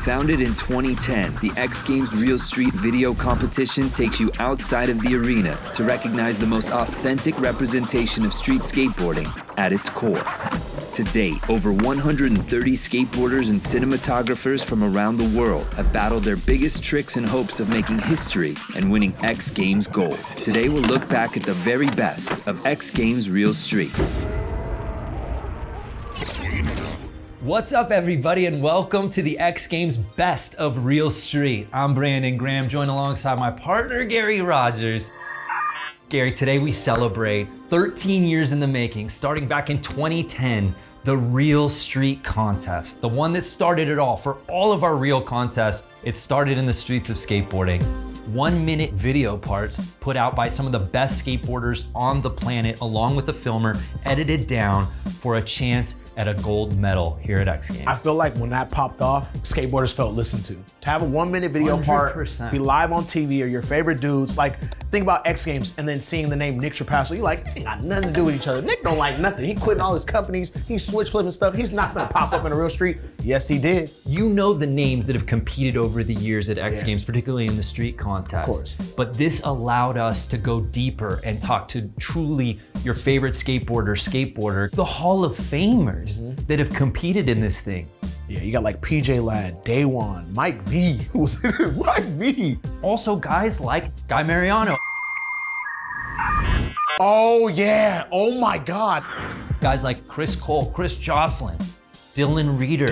Founded in 2010, the XGames Real Street video competition takes you outside of the arena to recognize the most authentic representation of street skateboarding at its core. To date, over 130 skateboarders and cinematographers from around the world have battled their biggest tricks in hopes of making history and winning XGames gold. Today we'll look back at the very best of XGames Real Street. What's up, everybody, and welcome to the XGames Best of Real Street. I'm Brandon Graham, joined alongside my partner, Gary Rogers. Gary, today we celebrate 13 years in the making, starting back in 2010, the Real Street Contest, the one that started it all. For all of our real contests, it started in the streets of skateboarding. 1-minute video parts put out by some of the best skateboarders on the planet, along with a filmer, edited down for a chance at a gold medal here at XGames. I feel like when that popped off, skateboarders felt listened to. To have a 1-minute video 100%. part, be live on TV, or your favorite dudes, like think about XGames and then seeing the name Nick Trapasso, you're like, they ain't got nothing to do with each other. Nick don't like nothing. He quitting all his companies, he's switch flipping stuff. He's not gonna pop up in a real street. Yes, he did. You know the names that have competed over the years at XGames, particularly in the street contest. Of course. But this allowed us to go deeper and talk to truly your favorite skateboarder, the Hall of Famers that have competed in this thing. Yeah, you got like PJ Ladd, Daewon, Mike V. Who's Mike V? Also guys like Guy Mariano. Oh yeah, oh my God. Guys like Chris Cole, Chris Joslin, Dylan Reeder.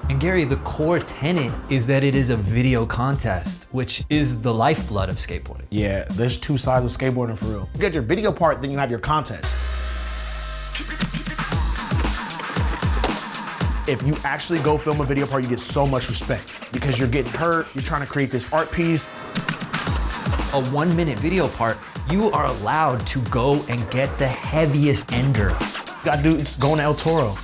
And Gary, the core tenet is that it is a video contest, which is the lifeblood of skateboarding. Yeah, there's two sides of skateboarding for real. You got your video part, then you have your contest. If you actually go film a video part, you get so much respect because you're getting hurt, you're trying to create this art piece. A 1-minute video part, you are allowed to go and get the heaviest ender. Got dudes going to El Toro.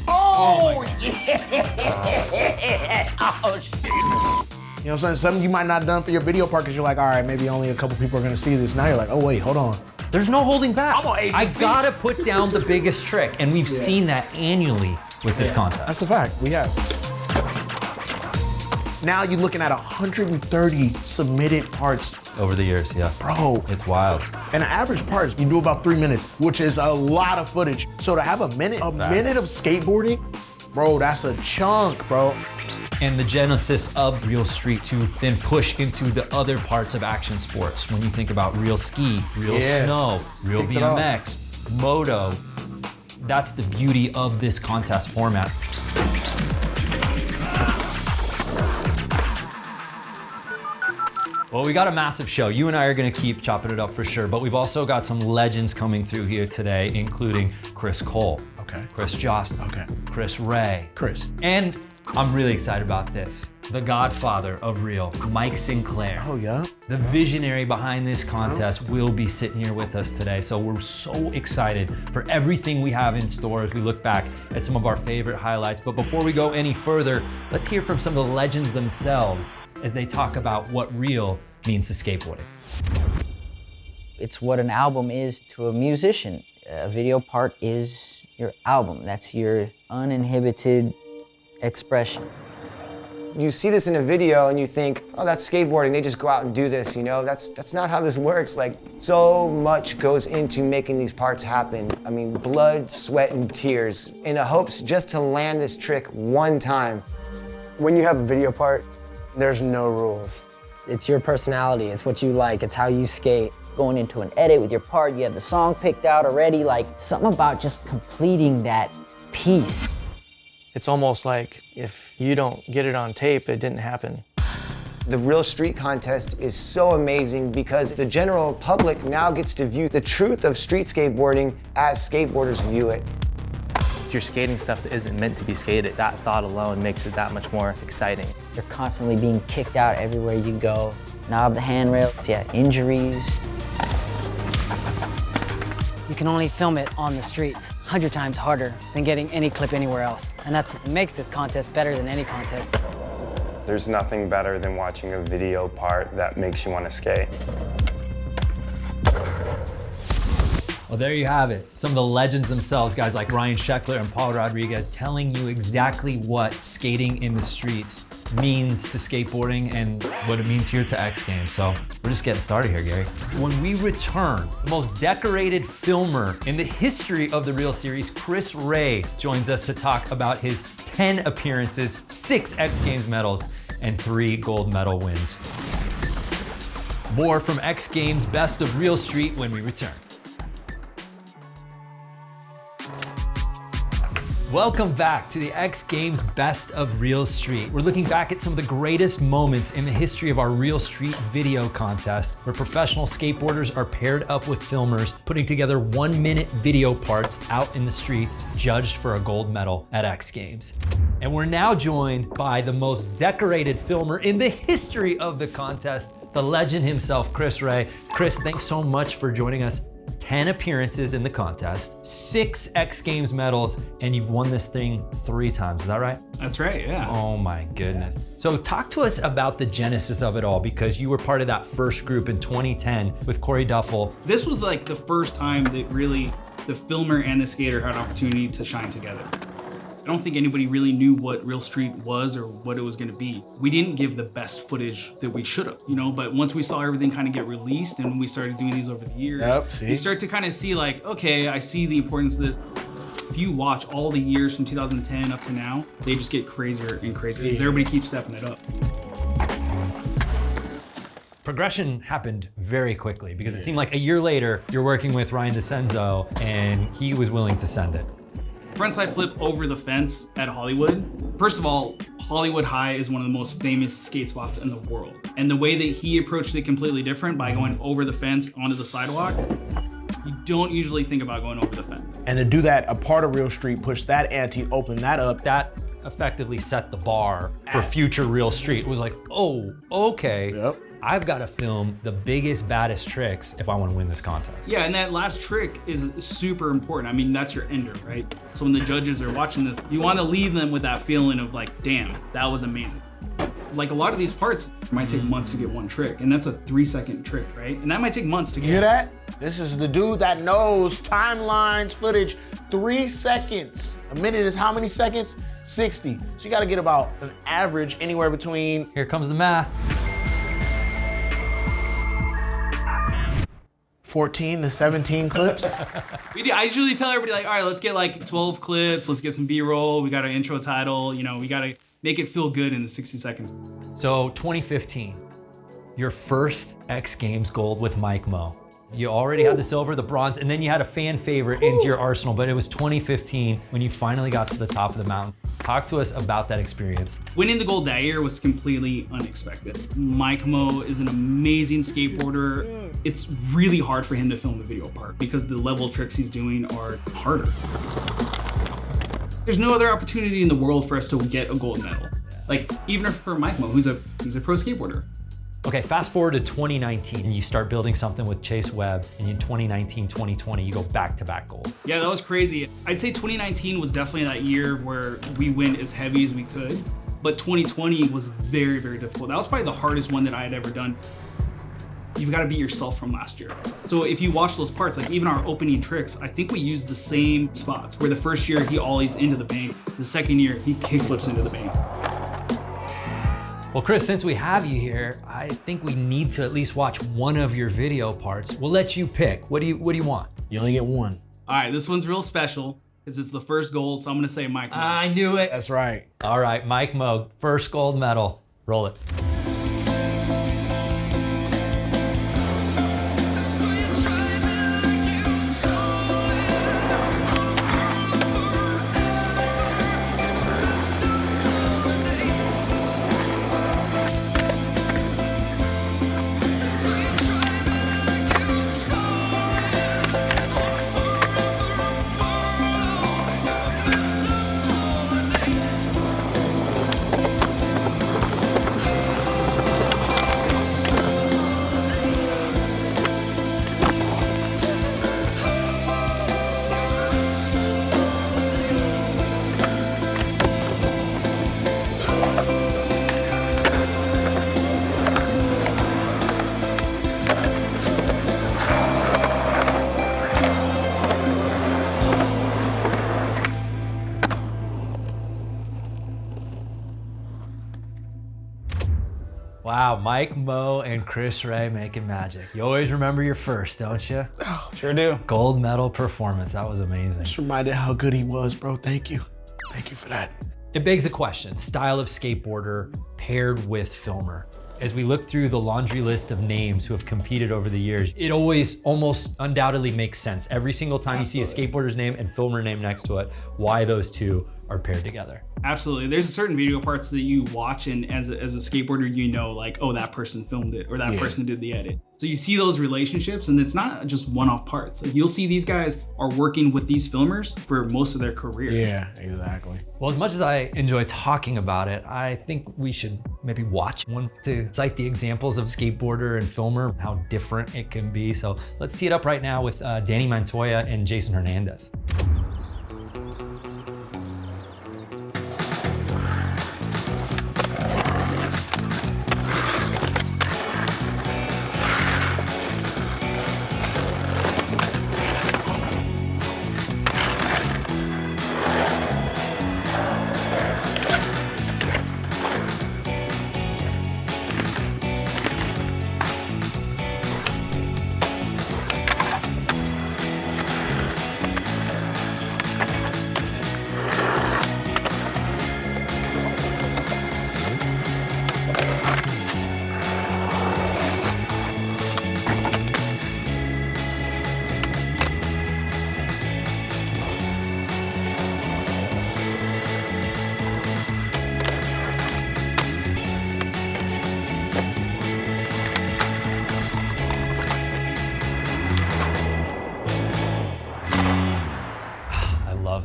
Oh yeah! Oh shit! You know what I'm saying? Something you might not have done for your video part because you're like, all right, maybe only a couple people are gonna see this. Now you're like, oh wait, hold on. There's no holding back. I'm on agency. I gotta put down the biggest trick, and we've seen that annually with this contest. That's a fact, we have. Now you're looking at 130 submitted parts. Over the years, yeah. Bro. It's wild. And an average part, you do about 3 minutes, which is a lot of footage. So to have a minute of skateboarding, bro, that's a chunk, bro. And the genesis of Real Street to then push into the other parts of action sports. When you think about real ski, real snow, real BMX, moto, that's the beauty of this contest format. Well, we got a massive show. You and I are gonna keep chopping it up for sure, but we've also got some legends coming through here today, including Chris Cole, Chris Joslin, Chris Ray, and I'm really excited about this. The godfather of real, Mike Sinclair. Oh yeah? The visionary behind this contest will be sitting here with us today. So we're so excited for everything we have in store as we look back at some of our favorite highlights. But before we go any further, let's hear from some of the legends themselves as they talk about what real means to skateboarding. It's what an album is to a musician. A video part is your album. That's your uninhibited expression. You see this in a video and you think, oh, that's skateboarding, they just go out and do this, you know? That's not how this works. Like, so much goes into making these parts happen. I mean, blood, sweat, and tears in the hopes just to land this trick one time. When you have a video part, there's no rules. It's your personality, it's what you like, it's how you skate. Going into an edit with your part, you have the song picked out already, like something about just completing that piece. It's almost like if you don't get it on tape, it didn't happen. The Real Street Contest is so amazing because the general public now gets to view the truth of street skateboarding as skateboarders view it. You're skating stuff that isn't meant to be skated. That thought alone makes it that much more exciting. You're constantly being kicked out everywhere you go. Knob the handrails, injuries. You can only film it on the streets 100 times harder than getting any clip anywhere else. And that's what makes this contest better than any contest. There's nothing better than watching a video part that makes you want to skate. Well, there you have it. Some of the legends themselves, guys like Ryan Sheckler and Paul Rodriguez, telling you exactly what skating in the streets means to skateboarding and what it means here to X Games. So we're just getting started here, Gary. When we return, the most decorated filmer in the history of the Reel series, Chris Ray, joins us to talk about his 10 appearances, 6 X Games medals, and 3 gold medal wins. More from X Games Best of Reel Street when we return. Welcome back to the X Games Best of Reel Street. We're looking back at some of the greatest moments in the history of our Reel Street video contest, where professional skateboarders are paired up with filmers, putting together 1-minute video parts out in the streets, judged for a gold medal at X Games. And we're now joined by the most decorated filmer in the history of the contest, the legend himself, Chris Ray. Chris, thanks so much for joining us. 10 appearances in the contest, 6 X Games medals, and you've won this thing 3 times, is that right? That's right, yeah. Oh my goodness. So talk to us about the genesis of it all, because you were part of that first group in 2010 with Corey Duffel. This was like the first time that really the filmer and the skater had an opportunity to shine together. I don't think anybody really knew what Reel Street was or what it was gonna be. We didn't give the best footage that we should have, you know, but once we saw everything kind of get released and we started doing these over the years, you start to kind of see like, okay, I see the importance of this. If you watch all the years from 2010 up to now, they just get crazier and crazier because everybody keeps stepping it up. Progression happened very quickly because it seemed like a year later, you're working with Ryan DeCenzo and he was willing to send it. Frontside flip over the fence at Hollywood. First of all, Hollywood High is one of the most famous skate spots in the world. And the way that he approached it completely different by going over the fence onto the sidewalk, you don't usually think about going over the fence. And to do that, a part of Reel Street pushed that ante, opened that up. That effectively set the bar for future Reel Street. It was like, oh, okay. Yep. I've got to film the biggest, baddest tricks if I want to win this contest. Yeah, and that last trick is super important. I mean, that's your ender, right? So when the judges are watching this, you want to leave them with that feeling of like, damn, that was amazing. Like a lot of these parts might take months to get one trick, and that's a 3-second trick, right? And that might take months to get. You hear that? This is the dude that knows timelines, footage, 3 seconds. A minute is how many seconds? 60. So you got to get about an average anywhere between. Here comes the math. 14 to 17 clips. I usually tell everybody like, all right, let's get like 12 clips, let's get some B-roll, we got an intro title, you know, we got to make it feel good in the 60 seconds. So 2015, your first X Games gold with Mike Mo. You already had the silver, the bronze, and then you had a fan favorite into your arsenal, but it was 2015 when you finally got to the top of the mountain. Talk to us about that experience. Winning the gold that year was completely unexpected. Mike Mo is an amazing skateboarder. It's really hard for him to film the video part because the level tricks he's doing are harder. There's no other opportunity in the world for us to get a gold medal. Like even for Mike Mo, who's a pro skateboarder. Okay, fast forward to 2019 and you start building something with Chase Webb, and in 2019, 2020, you go back-to-back gold. Yeah, that was crazy. I'd say 2019 was definitely that year where we went as heavy as we could, but 2020 was very, very difficult. That was probably the hardest one that I had ever done. You've got to beat yourself from last year. So if you watch those parts, like even our opening tricks, I think we used the same spots, where the first year he ollies into the bank, the second year he kickflips into the bank. Well, Chris, since we have you here, I think we need to at least watch one of your video parts. We'll let you pick. What do you want? You only get one. All right, this one's real special because it's the first gold, so I'm gonna say Mike Mo. I knew it. That's right. All right, Mike Mo, first gold medal. Roll it. Wow, Mike, Mo, and Chris Ray making magic. You always remember your first, don't you? Sure do. Gold medal performance. That was amazing. Just reminded how good he was, bro. Thank you. Thank you for that. It begs a question, style of skateboarder paired with filmer. As we look through the laundry list of names who have competed over the years, it always almost undoubtedly makes sense. Every single time you see a skateboarder's name and filmer name next to it, why those two are paired together. Absolutely. There's certain video parts that you watch, and as a skateboarder, you know, like, oh, that person filmed it or that person did the edit. So you see those relationships, and it's not just one-off parts. Like, you'll see these guys are working with these filmers for most of their career. Yeah, exactly. Well, as much as I enjoy talking about it, I think we should maybe watch one to cite the examples of skateboarder and filmer, how different it can be. So let's tee it up right now with Danny Montoya and Jason Hernandez.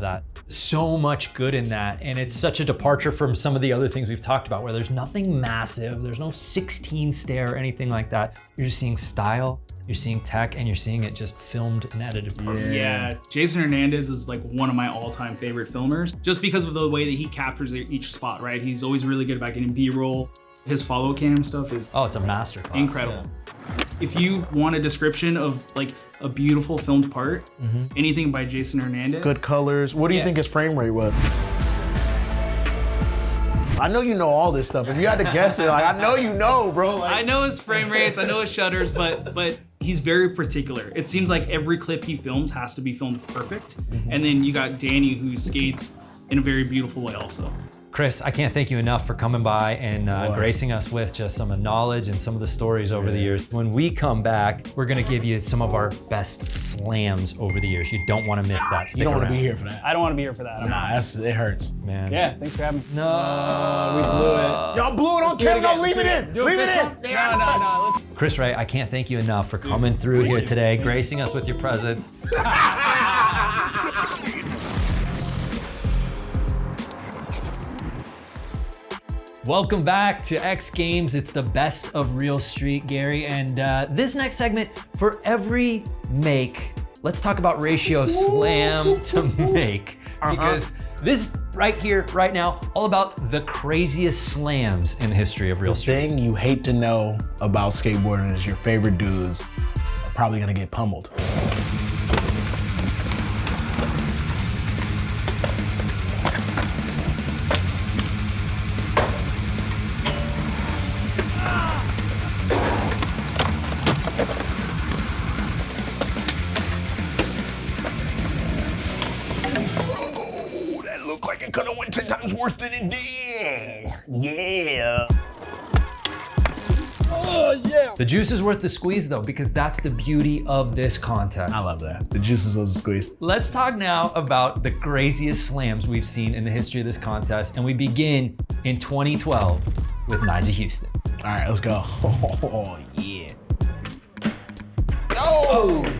That. So much good in that, and it's such a departure from some of the other things we've talked about where there's nothing massive, there's no 16 stair or anything like that. You're just seeing style, you're seeing tech, and you're seeing it just filmed and edited perfectly. Yeah, Jason Hernandez is like one of my all-time favorite filmers just because of the way that he captures each spot, right? He's always really good about getting B-roll. His follow cam stuff is it's a masterclass. Incredible. Yeah. If you want a description of like a beautiful filmed part, anything by Jason Hernandez. Good colors. What do you think his frame rate was? I know you know all this stuff. If you had to guess it, like I know you know, bro. Like, I know his frame rates, I know his shutters, but he's very particular. It seems like every clip he films has to be filmed perfect. And then you got Danny who skates in a very beautiful way also. Chris, I can't thank you enough for coming by and gracing us with just some of the knowledge and some of the stories over the years. When we come back, we're gonna give you some of our best slams over the years. You don't wanna miss that. Stick you don't around. want to be here for that. I don't want to be here for that. It hurts. Man. Yeah, thanks for having me. No. We blew it. Y'all blew it on camera. No, leave it in. Leave it in. No. Chris Ray, I can't thank you enough for coming through here today, gracing us with your presence. Welcome back to X Games. It's the best of Real Street, Gary. And this next segment, for every make, let's talk about ratio slam to make. Because this right here, right now, all about the craziest slams in the history of Real Street. The thing you hate to know about skateboarding is your favorite dudes are probably gonna get pummeled. Could have went 10 times worse than it did. Yeah. Oh, yeah. The juice is worth the squeeze though, because that's the beauty of this contest. I love that. The juice is worth the squeeze. Let's talk now about the craziest slams we've seen in the history of this contest. And we begin in 2012 with Nyjah Huston. All right, let's go. Oh, yeah. Oh!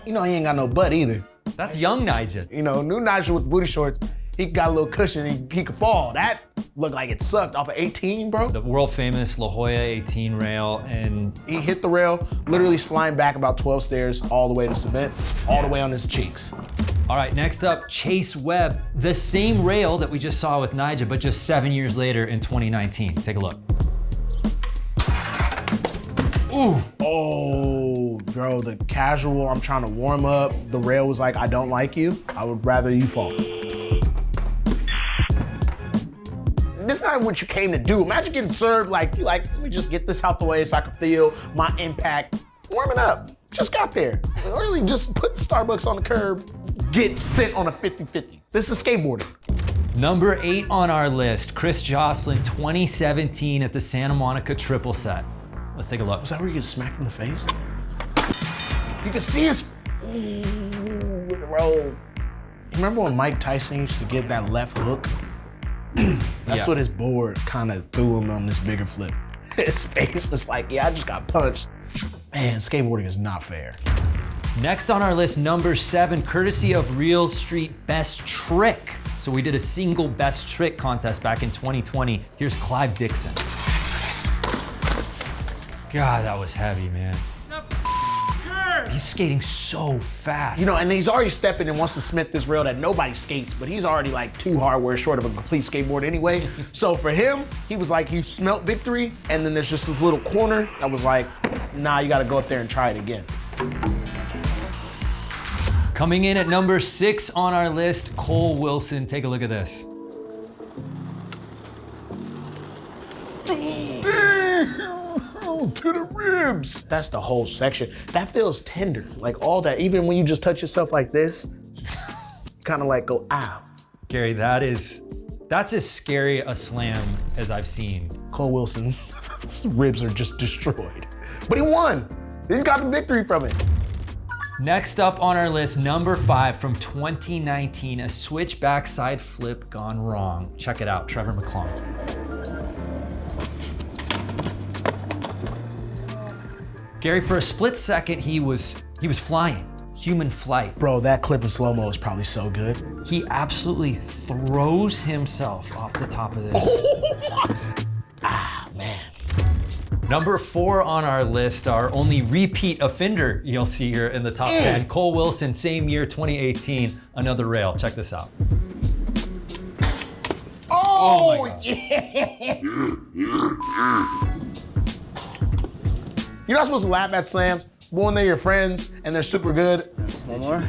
You know, he ain't got no butt either. That's young Nyjah. You know, new Nyjah with booty shorts. He got a little cushion, he could fall. That looked like it sucked off of 18, bro. The world famous La Jolla 18 rail, and he hit the rail, literally flying back about 12 stairs all the way to cement, all the way on his cheeks. All right, next up, Chase Webb. The same rail that we just saw with Nyjah, but just 7 years later in 2019. Take a look. Ooh. Oh, bro, the casual, I'm trying to warm up. The rail was like, I don't like you. I would rather you fall. this is not what you came to do. Imagine getting served like, let me just get this out the way so I can feel my impact. Warming up, just got there. Really just put Starbucks on the curb, get sent on a 50-50. This is skateboarding. Number 8 on our list, Chris Joslin, 2017 at the Santa Monica triple set. Let's take a look. Was that where you get smacked in the face? You can see his with the roll. Remember when Mike Tyson used to get that left hook? That's what his board kind of threw him on this bigger flip. His face is like, yeah, I just got punched. Man, skateboarding is not fair. Next on our list, number 7, courtesy of Real Street Best Trick. So we did a single best trick contest back in 2020. Here's Clive Dixon. God, that was heavy, man. He's skating so fast. You know, and he's already stepping and wants to smith this rail that nobody skates, but he's already like 2 hardware short of a complete skateboard anyway. So for him, he was like, he smelt victory, and then there's just this little corner that was like, nah, you gotta go up there and try it again. Coming in at number 6 on our list, Cole Wilson. Take a look at this. To the ribs. That's the whole section. That feels tender. Like all that, even when you just touch yourself like this, kind of like go, ow. Gary, that's as scary a slam as I've seen. Cole Wilson, his ribs are just destroyed. But he won. He's got the victory from it. Next up on our list, number 5 from 2019, a switch backside flip gone wrong. Check it out, Trevor McClung. Gary, for a split second, he was flying, human flight. Bro, that clip in slow-mo is probably so good. He absolutely throws himself off the top of this. Ah, man. Number 4 on our list, our only repeat offender you'll see here in the top 10, Cole Wilson, same year, 2018, another rail. Check this out. Oh my God. Yeah. You're not supposed to laugh at slams, but when they're your friends and they're super good. One more.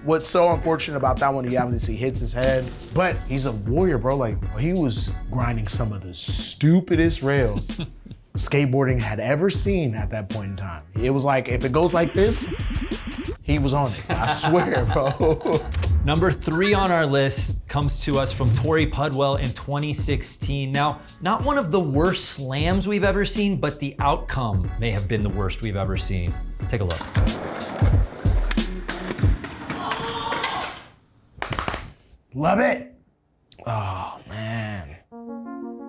What's so unfortunate about that one, he obviously hits his head, but he's a warrior, bro. Like, he was grinding some of the stupidest rails skateboarding had ever seen at that point in time. It was like, if it goes like this, he was on it. I swear, bro. Number 3 on our list comes to us from Tori Pudwell in 2016. Now, not one of the worst slams we've ever seen, but the outcome may have been the worst we've ever seen. Take a look. Love it. Oh, man.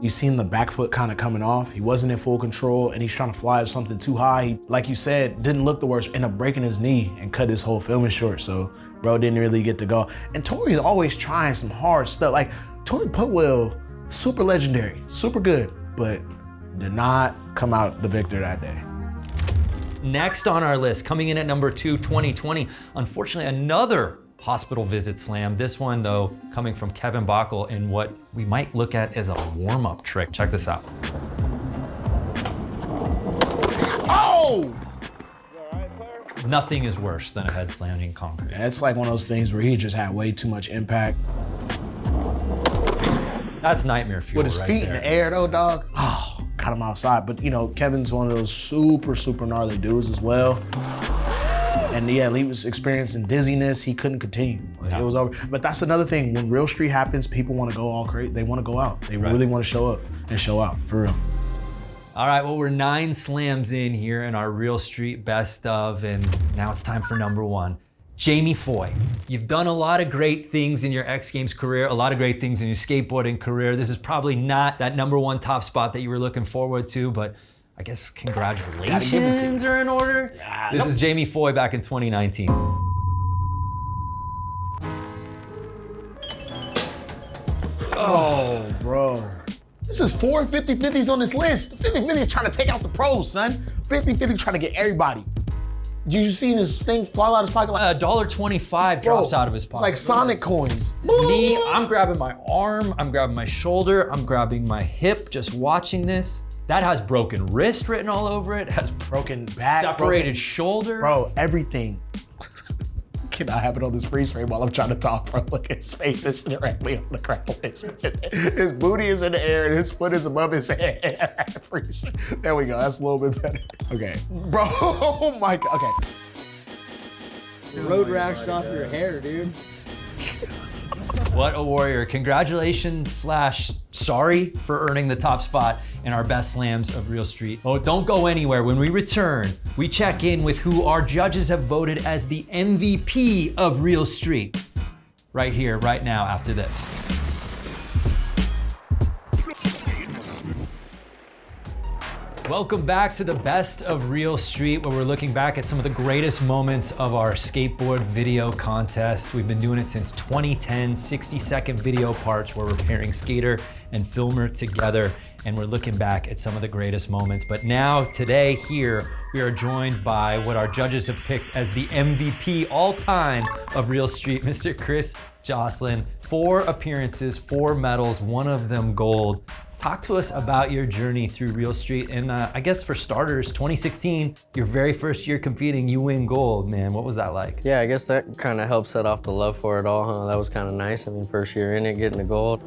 You seen the back foot kind of coming off. He wasn't in full control and he's trying to fly something too high. He, like you said, didn't look the worst, ended up breaking his knee and cut his whole filming short. So bro didn't really get to go. And Tori's always trying some hard stuff. Like Tori Pudwell, super legendary, super good, but did not come out the victor that day. Next on our list, coming in at number 2, 2020, unfortunately another hospital visit slam. This one though, coming from Kevin Bockel in what we might look at as a warm-up trick. Check this out. Oh! Nothing is worse than a head slamming in concrete. Yeah, it's like one of those things where he just had way too much impact. That's nightmare fuel With his right feet there. in the air though, dog. Oh, cut him outside. But you know, Kevin's one of those super, super gnarly dudes as well. And yeah, he was experiencing dizziness. He couldn't continue. Like, it was over. But that's another thing. When Real Street happens, people want to go all crazy. They want to go out. They really want to show up and show out, for real. All right, well, we're 9 slams in here in our Real Street best of, and now it's time for number 1. Jamie Foy. You've done a lot of great things in your X Games career, a lot of great things in your skateboarding career. This is probably not that number 1 top spot that you were looking forward to, but I guess congratulations are in order. This is Jamie Foy back in 2019. Oh, bro. This is 4 50-50s on this list. 50-50 is trying to take out the pros, son. 50-50 trying to get everybody. You seen this thing fall out of his pocket? Like $1.25 drops out of his pocket. It's like Sonic coins. His knee, I'm grabbing my arm, I'm grabbing my shoulder, I'm grabbing my hip, just watching this. That has broken wrist written all over it, has broken back, separated shoulder. Bro, everything. cannot have it on this freeze frame while I'm trying to talk, bro. Look at his face is directly on the ground. His booty is in the air and his foot is above his head. Freeze. There we go. That's a little bit better. Okay. Bro, oh my God. Okay. Road rashed off your hair, dude. What a warrior. Congratulations / sorry for earning the top spot in our best slams of Real Street. Oh, don't go anywhere. When we return, we check in with who our judges have voted as the MVP of Real Street. Right here, right now, after this. Welcome back to the best of Real Street, where we're looking back at some of the greatest moments of our skateboard video contest. We've been doing it since 2010, 60-second video parts where we're pairing skater and filmer together, and we're looking back at some of the greatest moments. But now, today, here, we are joined by what our judges have picked as the MVP all time of Real Street, Mr. Chris Joslin. 4 appearances, 4 medals, 1 of them gold. Talk to us about your journey through Real Street. And I guess for starters, 2016, your very first year competing, you win gold, man. What was that like? Yeah, I guess that kind of helped set off the love for it all, huh? That was kind of nice. I mean, first year in it, getting the gold.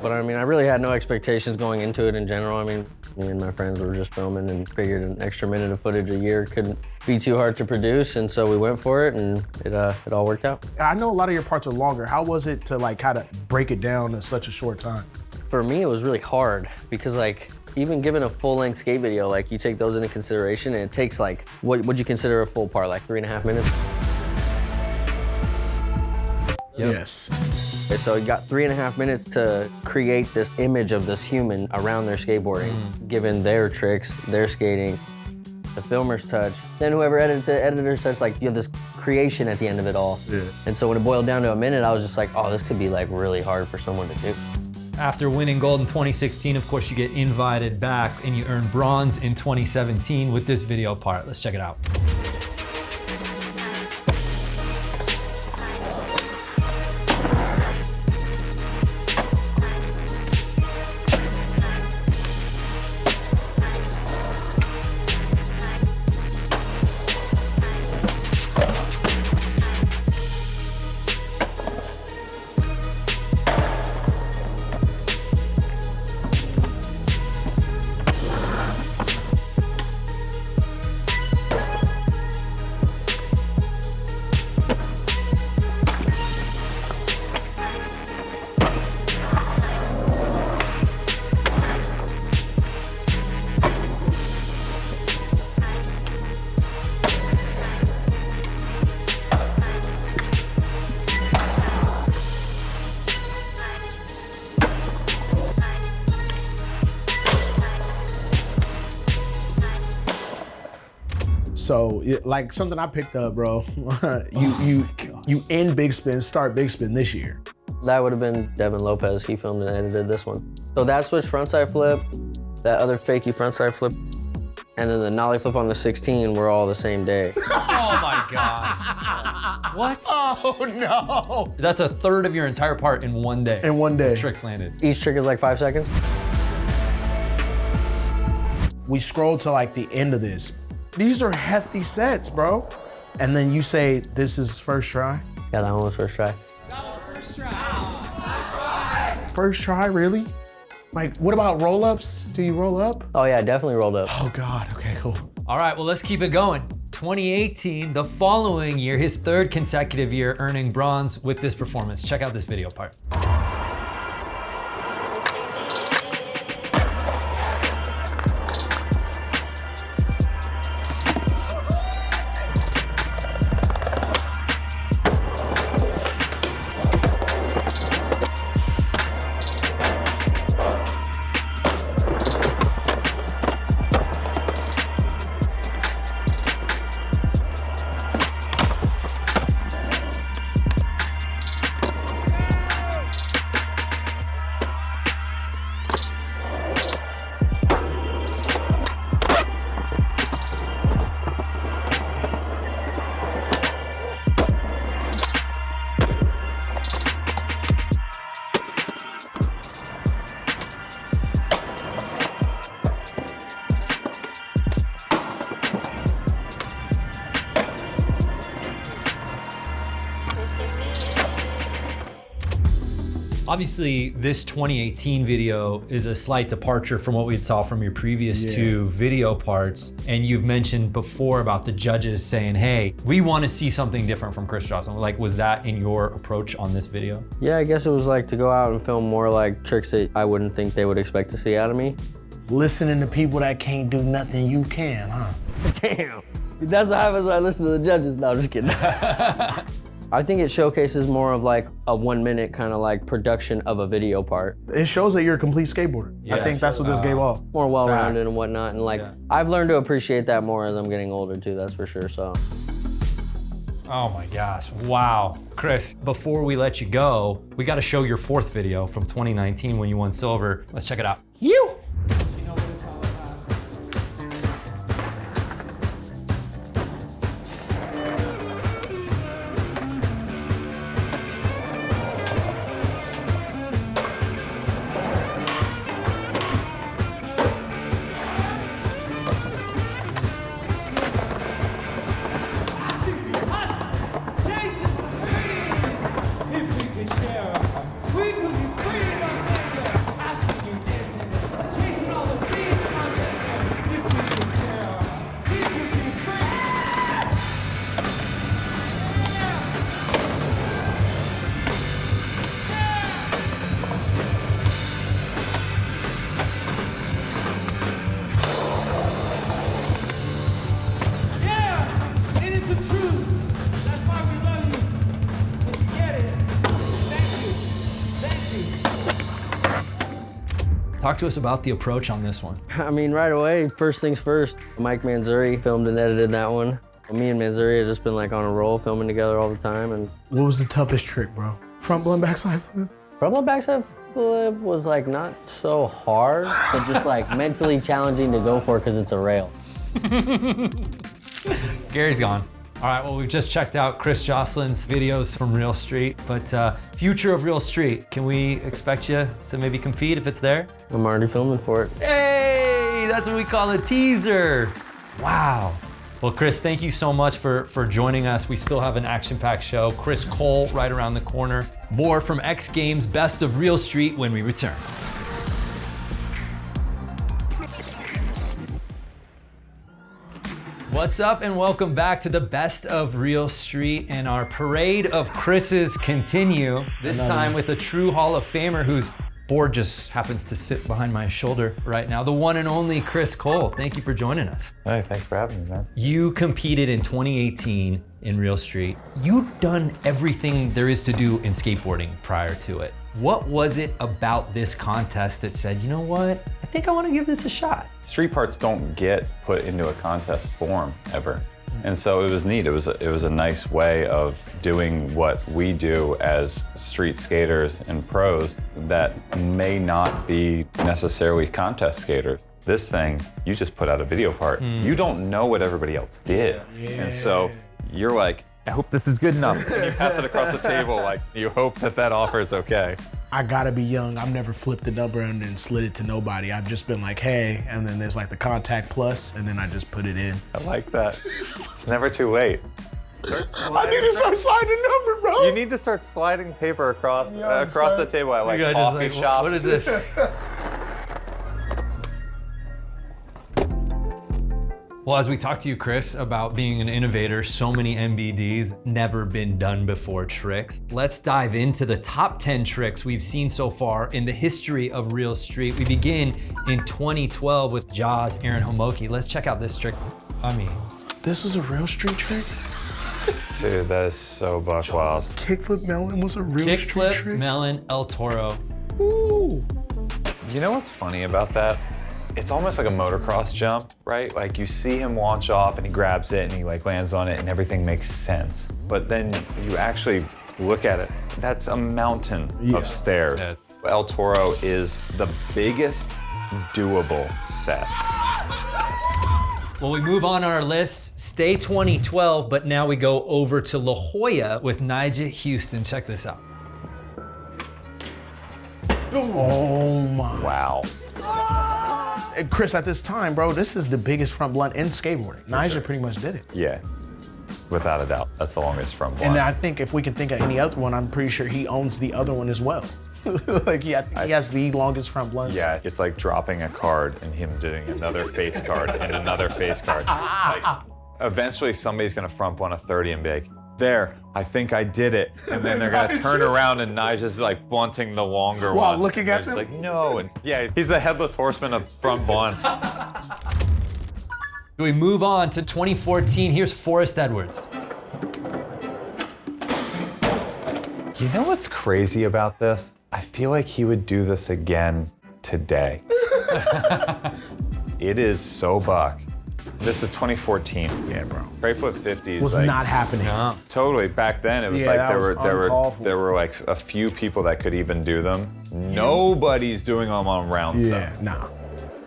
But I mean, I really had no expectations going into it in general. I mean, me and my friends were just filming and figured an extra minute of footage a year couldn't be too hard to produce. And so we went for it, and it all worked out. I know a lot of your parts are longer. How was it to like kind of break it down in such a short time? For me, it was really hard because like, even given a full-length skate video, like you take those into consideration and it takes like, what would you consider a full part, like 3.5 minutes? Yep. Yes. And so you got 3.5 minutes to create this image of this human around their skateboarding, given their tricks, their skating, the filmer's touch, then whoever edits it, editor's touch, like you have this creation at the end of it all. Yeah. And so when it boiled down to a minute, I was just like, oh, this could be like really hard for someone to do. After winning gold in 2016, of course, you get invited back and you earn bronze in 2017 with this video part. Let's check it out. So, like something I picked up, bro. you end big spin, start big spin this year. That would have been Devin Lopez. He filmed and edited this one. So that switch frontside flip, that other fakey frontside flip, and then the nollie flip on the 16 were all the same day. Oh my God. What? Oh no. That's a third of your entire part in one day. In one day. Tricks landed. Each trick is like 5 seconds. We scroll to like the end of this. These are hefty sets, bro. And then you say, this is first try? Yeah, that one was first try. First try, really? Like, what about roll-ups? Do you roll up? Oh yeah, definitely rolled up. Oh God, okay, cool. All right, well, let's keep it going. 2018, the following year, his 3rd consecutive year earning bronze with this performance. Check out this video part. Obviously, this 2018 video is a slight departure from what we saw from your previous two video parts. And you've mentioned before about the judges saying, hey, we want to see something different from Chris Joslin. Like, was that in your approach on this video? Yeah, I guess it was like to go out and film more like tricks that I wouldn't think they would expect to see out of me. Listening to people that can't do nothing you can, huh? Damn. That's what happens when I listen to the judges. No, I'm just kidding. I think it showcases more of like a 1 minute kind of like production of a video part. It shows that you're a complete skateboarder. I think that's what this gave off. More well-rounded and whatnot. And like, I've learned to appreciate that more as I'm getting older too, that's for sure, so. Oh my gosh, wow. Chris, before we let you go, we got to show your fourth video from 2019 when you won silver. Let's check it out. You! Talk to us about the approach on this one. I mean, right away, first things first, Mike Manzuri filmed and edited that one. Me and Manzuri have just been like on a roll, filming together all the time. And what was the toughest trick, bro? Front blunt, backside flip? Front blunt, backside flip was like not so hard, but just like mentally challenging to go for because it's a rail. Gary's gone. All right, well, we've just checked out Chris Joslin's videos from Real Street, but future of Real Street, can we expect you to maybe compete if it's there? I'm already filming for it. Hey, that's what we call a teaser. Wow. Well, Chris, thank you so much for joining us. We still have an action-packed show. Chris Cole right around the corner. More from X Games Best of Real Street when we return. What's up and welcome back to the Best of Real Street, and our parade of Chris's continue. This time with a true Hall of Famer whose board just happens to sit behind my shoulder right now, the one and only Chris Cole. Thank you for joining us. Hey, thanks for having me, man. You competed in 2018 in Real Street. You'd done everything there is to do in skateboarding prior to it. What was it about this contest that said, you know what, I think I want to give this a shot? Street parts don't get put into a contest form ever. And so it was neat. It was a nice way of doing what we do as street skaters and pros that may not be necessarily contest skaters. This thing, you just put out a video part. You don't know what everybody else did. And so you're like, I hope this is good enough. And you pass it across the table, like you hope that offer is okay. I gotta be young. I've never flipped the number and then slid it to nobody. I've just been like, hey, and then there's like the contact plus, and then I just put it in. I like that. It's never too late. I need to start sliding the number, bro. You need to start sliding paper across the table at like coffee shops. What is this? Well, as we talked to you, Chris, about being an innovator, so many MBDs, never been done before tricks. Let's dive into the top 10 tricks we've seen so far in the history of Real Street. We begin in 2012 with Jaws Aaron Homoki. Let's check out this trick. I mean, this was a Real Street trick? Dude, that is so buck wild. Kickflip melon was a Real Street trick? Kickflip melon El Toro. Ooh. You know what's funny about that? It's almost like a motocross jump, right? Like you see him launch off and he grabs it and he like lands on it and everything makes sense. But then you actually look at it, that's a mountain of stairs. Yeah. El Toro is the biggest doable set. Well, we move on our list, stay 2012, but now we go over to La Jolla with Nyjah Huston. Check this out. Oh my. Wow. And Chris, at this time, bro, this is the biggest front blunt in skateboarding. Nyjah pretty much did it. Yeah, without a doubt. That's the longest front blunt. And I think if we can think of any other one, I'm pretty sure he owns the other one as well. Like, yeah, I think he has the longest front blunts. Yeah, it's like dropping a card and him doing another face card and another face card. Like, eventually somebody's gonna front blunt a 30 and be like, there, I think I did it. And then they're gonna turn around and Nyjah's like blunting the longer one. While looking at them? them? Like, no, and yeah, he's the headless horseman of front blunts. We move on to 2014. Here's Forrest Edwards. You know what's crazy about this? I feel like he would do this again today. It is so buck. This is 2014. Yeah, bro. Crayfoot 50s Was like, not happening. No. Totally. Back then, it was Yeah, like that was uncalled for. there were like a few people that could even do them. Nobody's doing them on round stuff. Nah.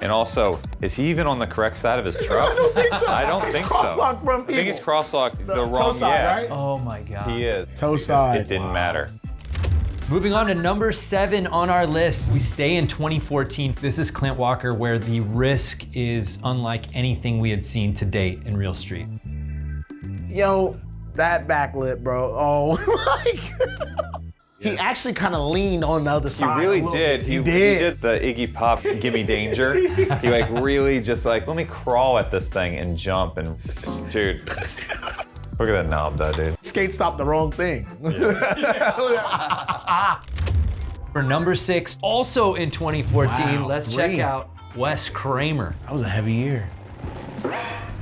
And also, is he even on the correct side of his truck? I don't think so. I don't think so. Cross-locked front I think he's people. cross-locked the toe wrong. side, Yeah, right? Oh my God. he is. Toe side. It didn't matter. Moving on to number 7 on our list, we stay in 2014. This is Clint Walker, where the risk is unlike anything we had seen to date in Real Street. Yo, that backlit, bro. Oh my God. He actually kind of leaned on the other He side. really a little did. bit. He did the Iggy Pop Gimme Danger. He like really just like, let me crawl at this thing and jump and dude. Look at that knob though, dude. Skate stopped the wrong thing. For number 6, also in 2014, Wow, let's check 3. out Wes Kramer. That was a heavy year.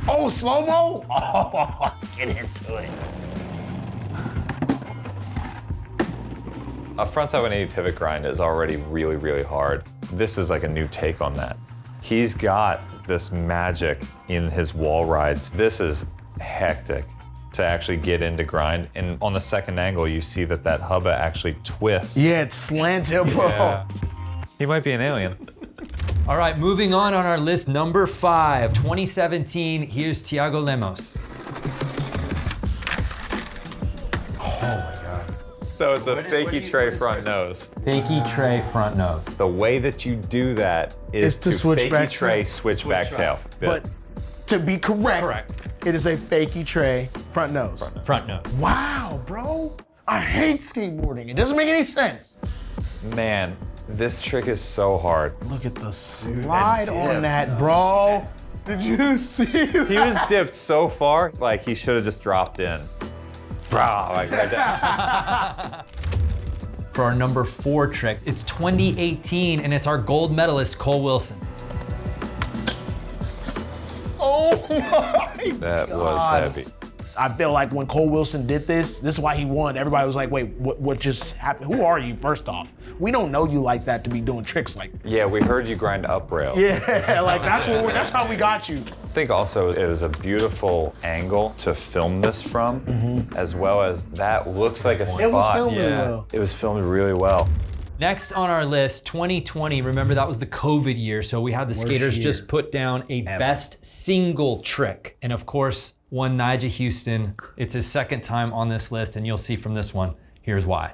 Oh, slow-mo? Oh, get into it. A frontside 180 pivot grind is already really, really hard. This is like a new take on that. He's got this magic in his wall rides. This is hectic to actually get into grind. And on the second angle, you see that hubba actually twists. Yeah, it's slanted, bro. Yeah. He might be an alien. All right, moving on our list, number 5, 2017, here's Thiago Lemos. So it's a fakey tray front nose. Fakey tray front nose. The way that you do that is It's to switch fakey back tray, tail. switch back tail. But to be correct, it is a fakey tray front nose. Front nose. Wow, bro. I hate skateboarding. It doesn't make any sense. Man, this trick is so hard. Look at the slide dip. on that, bro. Did you see that? He was dipped so far, like he should have just dropped in. Brah, like right there. For our number 4 trick, it's 2018, and it's our gold medalist, Cole Wilson. Oh my That was God. heavy. I feel like when Cole Wilson did this is why he won. Everybody was like, wait, what just happened? Who are you, first off? We don't know you like that to be doing tricks like this. Yeah, we heard you grind up rail. Yeah, like that's how we got you. I think also it was a beautiful angle to film this from, as well as that looks like a spot. It was filmed really well. It was filmed really well. Next on our list, 2020, remember that was the COVID year, so we had the skaters year just put down a best single trick. And of course, one Nyjah Huston. It's his second time on this list, and you'll see from this one, here's why.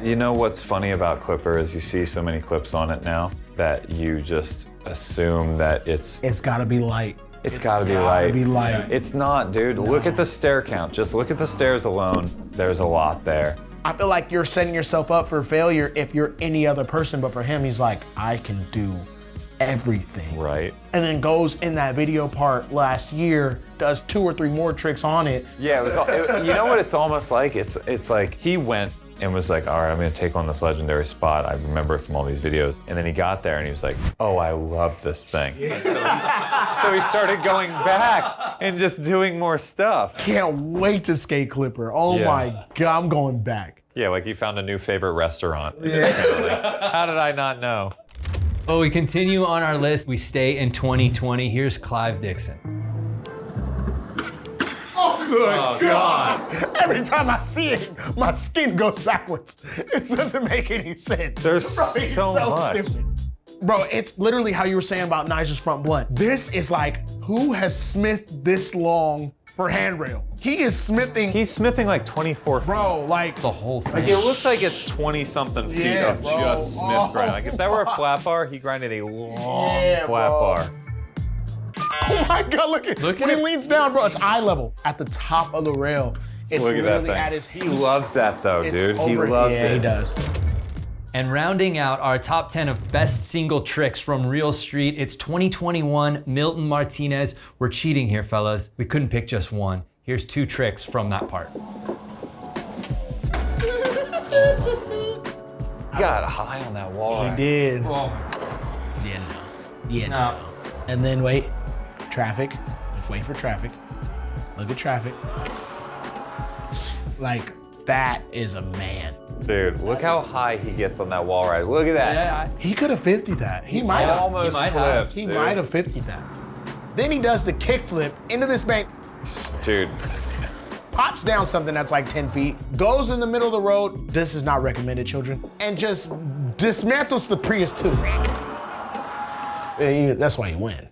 You know what's funny about Clipper is you see so many clips on it now that you just assume that it's gotta be light. It's gotta be light. Be light. It's not, dude. Look at the stair count. Just look at the stairs alone. There's a lot there. I feel like you're setting yourself up for failure if you're any other person, but for him, he's like, I can do everything. Right. And then goes in that video part last year, does 2 or 3 more tricks on it. Yeah, you know what it's almost like? It's like he went and was like, all right, I'm gonna take on this legendary spot. I remember it from all these videos. And then he got there and he was like, oh, I love this thing. So he started going back and just doing more stuff. Can't wait to skate Clipper. Oh Yeah. my God, I'm going back. Yeah, like he found a new favorite restaurant. Yeah. How did I not know? Well, we continue on our list. We stay in 2020. Here's Clive Dixon. Oh, good God. Every time I see it, my skin goes backwards. It doesn't make any sense. There's Bro, he's so much. stupid. Bro, it's literally how you were saying about Nyjah's front blunt. This is like, who has smithed this long for handrail? He is smithing. He's smithing like 24 feet. Bro, like The whole thing. Like it looks like it's 20-something feet Yeah, of bro. just smith grind. Like if that were a flat bar, he grinded a long Yeah, flat bro. bar. Oh my God, look at Look when at he it. leans down, bro, it's eye level at the top of the rail. It's Look at that literally thing. at his He heels. loves that though, It's dude. He over- loves yeah, it. he does. And rounding out our top 10 of best single tricks from Real Street, it's 2021 Milton Martinez. We're cheating here, fellas. We couldn't pick just one. Here's 2 tricks from that part. Got high on that wall. He did. Yeah, No. And then wait, traffic. Just wait for traffic. Look at traffic. Like, that is a man. Dude, look how high he gets on that wall ride. Look at that. Yeah, He could have 50'd that. He might have. Almost He might have. flips, He dude. might have 50'd that. Then he does the kickflip into this bank, Dude, pops down something that's like 10 feet, goes in the middle of the road, this is not recommended, children, and just dismantles the Prius too. That's why you win.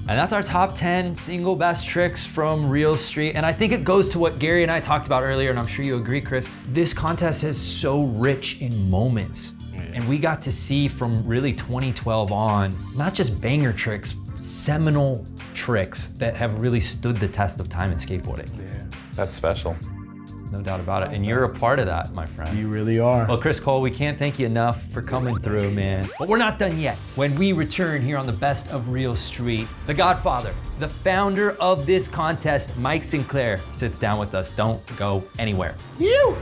And that's our top 10 single best tricks from Real Street. And I think it goes to what Gary and I talked about earlier, and I'm sure you agree, Chris. This contest is so rich in moments. And we got to see from really 2012 on, not just banger tricks, seminal tricks that have really stood the test of time in skateboarding. that's special. No doubt about it. And you're a part of that, my friend. You really are. Well, Chris Cole, we can't thank you enough for coming through, man. But we're not done yet. When we return here on the Best of Real Street, the Godfather, the founder of this contest, Mike Sinclair, sits down with us. Don't go anywhere. You.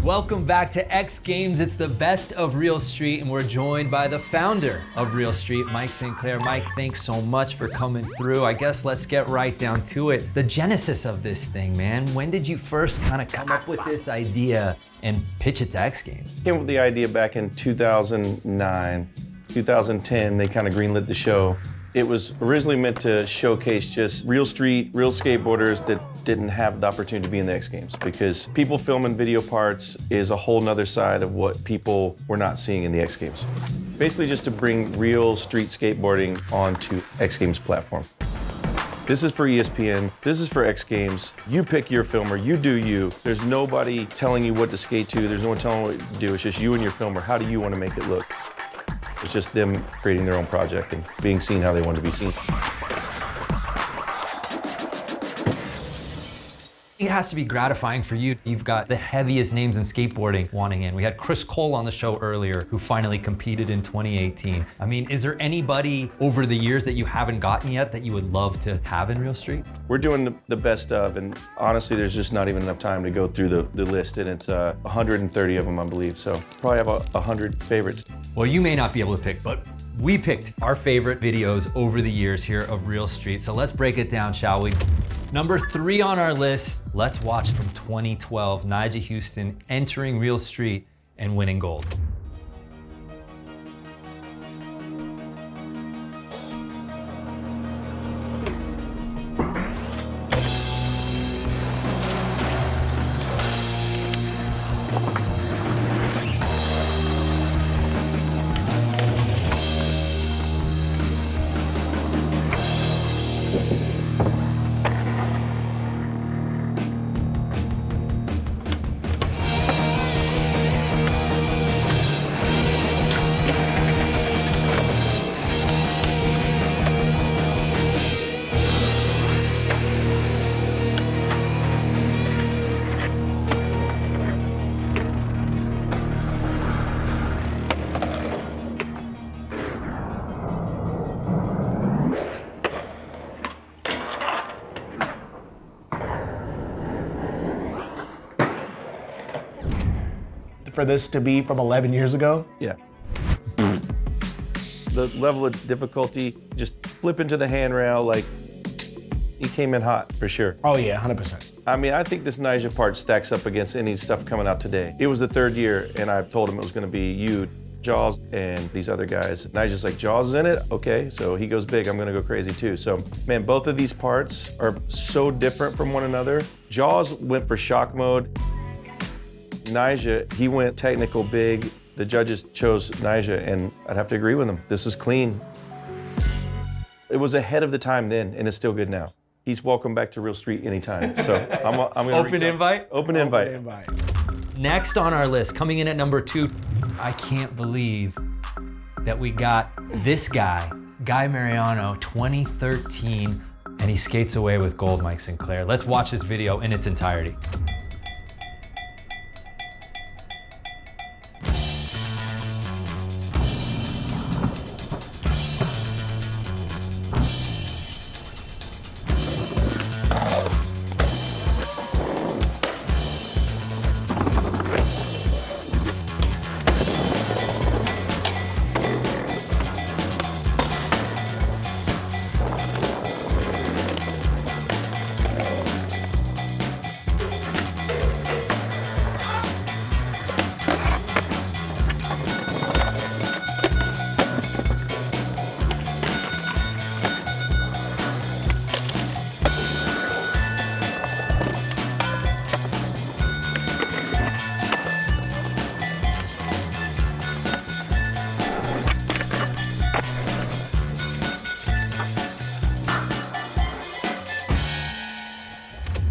Welcome back to X Games. It's the Best of Real Street, and we're joined by the founder of Real Street, Mike Sinclair. Mike, thanks so much for coming through. I guess let's get right down to it. The genesis of this thing, man. When did you first kind of come up with this idea and pitch it to X Games? Came up with the idea back in 2009, 2010. They kind of greenlit the show. It was originally meant to showcase just real street, real skateboarders that didn't have the opportunity to be in the X Games, because people filming video parts is a whole nother side of what people were not seeing in the X Games. Basically just to bring real street skateboarding onto X Games platform. This is for ESPN, this is for X Games. You pick your filmer, you do you. There's nobody telling you what to skate to, there's no one telling you what to do, it's just you and your filmer. How do you want to make it look? It's just them creating their own project and being seen how they want to be seen. It has to be gratifying for you. You've got the heaviest names in skateboarding wanting in. We had Chris Cole on the show earlier, who finally competed in 2018. I mean, is there anybody over the years that you haven't gotten yet that you would love to have in Real Street? We're doing the best of, and honestly, there's just not even enough time to go through the list, and it's 130 of them, I believe, so probably have 100 favorites. Well, you may not be able to pick, but we picked our favorite videos over the years here of Real Street. So let's break it down, shall we? Number 3 on our list, let's watch from 2012, Nyjah Huston entering Real Street and winning gold. For this to be from 11 years ago? Yeah. The level of difficulty, just flip into the handrail, like, he came in hot, for sure. Oh yeah, 100%. I mean, I think this Nyjah part stacks up against any stuff coming out today. It was the 3rd year, and I told him it was gonna be you, Jaws, and these other guys. Nyjah's like, Jaws is in it? Okay, so he goes big, I'm gonna go crazy too. So, man, both of these parts are so different from one another. Jaws went for shock mode. Nyjah, he went technical big. The judges chose Nyjah, and I'd have to agree with them. This is clean. It was ahead of the time then, and it's still good now. He's welcome back to Real Street anytime. So I'm gonna Open invite? Open invite. Invite. Next on our list, coming in at number 2, I can't believe that we got this guy, Guy Mariano, 2013, and he skates away with gold, Mike Sinclair. Let's watch this video in its entirety.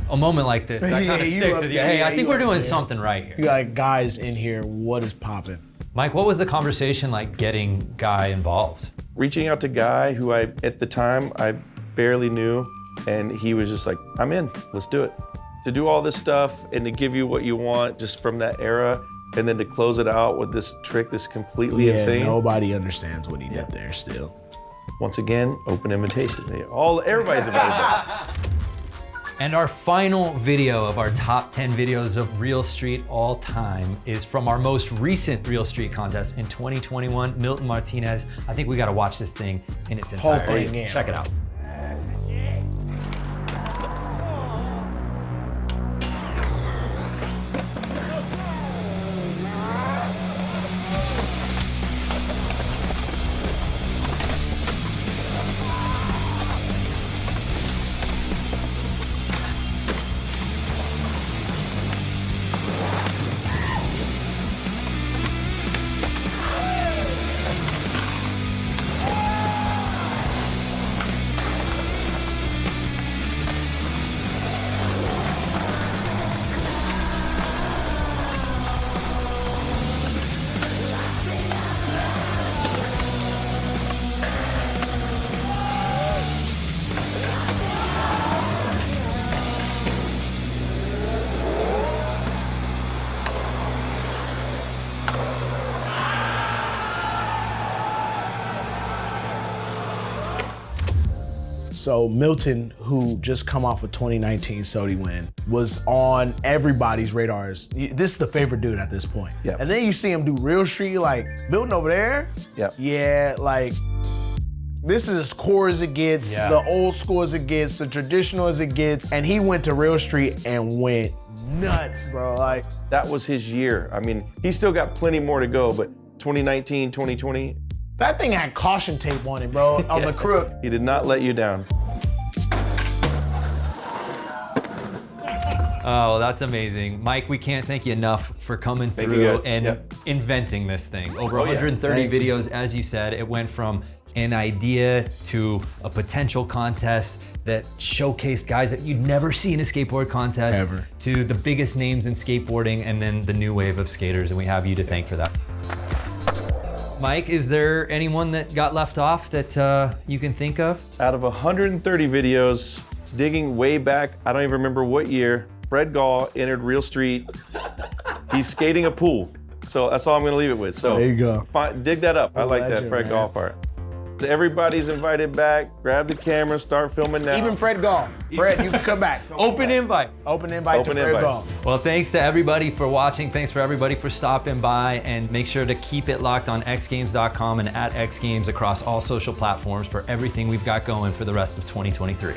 A moment like this, that kind of sticks with you. Hey, I think we're doing something right here. You got guys in here, what is popping? Mike, what was the conversation like getting Guy involved? Reaching out to Guy, who at the time, I barely knew, and he was just like, I'm in, let's do it. To do all this stuff and to give you what you want just from that era, and then to close it out with this trick that's completely insane. Nobody understands what he did there still. Once again, open invitation. Everybody's invited. And our final video of our top 10 videos of Real Street all time is from our most recent Real Street contest in 2021, Milton Martinez. I think we gotta watch this thing in its entirety. Check it out. So Milton, who just come off a 2019 SOTY win, was on everybody's radars. This is the favorite dude at this point. Yep. And then you see him do Real Street, like, Milton over there? Yep. Yeah, like, this is as core as it gets, the old school as it gets, the traditional as it gets, and he went to Real Street and went nuts, bro. Like, that was his year. I mean, he's still got plenty more to go, but 2019, 2020, that thing had caution tape on it, bro, on the crook. He did not let you down. Oh, that's amazing. Mike, we can't thank you enough for coming through and inventing this thing. Over 130 videos, as you said. It went from an idea to a potential contest that showcased guys that you'd never see in a skateboard contest ever, to the biggest names in skateboarding, and then the new wave of skaters, and we have you to thank for that. Mike, is there anyone that got left off that you can think of? Out of 130 videos, digging way back, I don't even remember what year, Fred Gall entered Real Street. He's skating a pool. So that's all I'm gonna leave it with. So there you go. Dig that up. I like that Fred Gall part. Everybody's invited back. Grab the camera, start filming now. Even Fred Gall. Fred, you can come back. Open invite. Open invite to Fred Gall. Well, thanks to everybody for watching. Thanks for everybody for stopping by, and make sure to keep it locked on xgames.com and at XGames across all social platforms for everything we've got going for the rest of 2023.